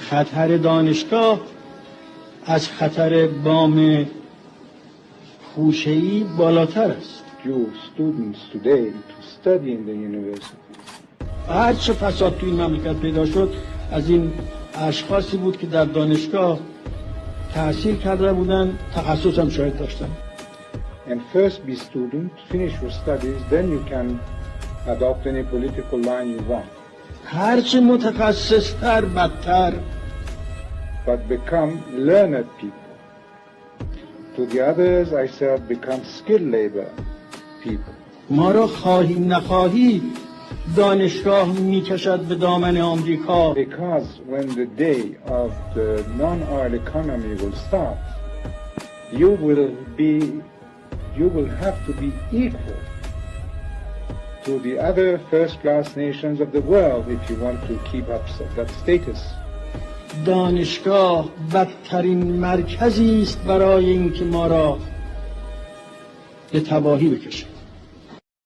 خطر دانشگاه از خطر بام خوشه‌ای بالاتر است. You students today to study in the university. هر چه فساد توی این مملکت پیدا شد از این اشخاصی بود که در دانشگاه تحصیل کرده بودن، تخصص هم شاید داشتن. And first be student, finish your studies, then you can adopt any political line you want. هر چه متخصص تر بدتر. But become learned people. To the others I said become skilled labor people. ما را خواهی نخواهی دانشگاه میکشد به دامن آمریکا. Because when the day of the non-oil economy will start, you will have to be equal to the other first-class nations of the world if you want to keep up that status. دانشگاه بدترین مرکزی است برای اینکه ما را به تباهی بکشد.